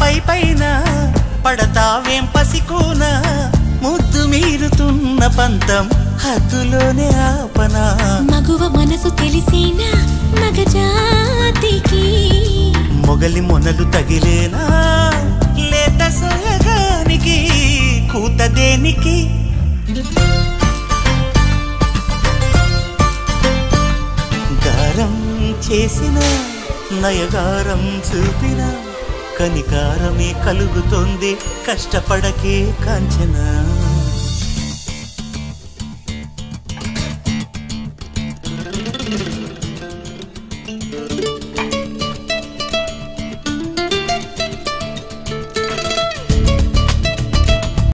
పై పైన పడతావేం పసికోన ముద్దు మీరుతున్న పంతం హద్దులోనే ఆపనా మగువ మనసు తెలిసేనా మగజాతికి మొగలి మొనలు తగిలేనా లేత సోయగానికి కూత దేనికి గారం చేసిన నయగారం చూపిన కనికారమే కలుగుతోంది కష్టపడకే కాంచనా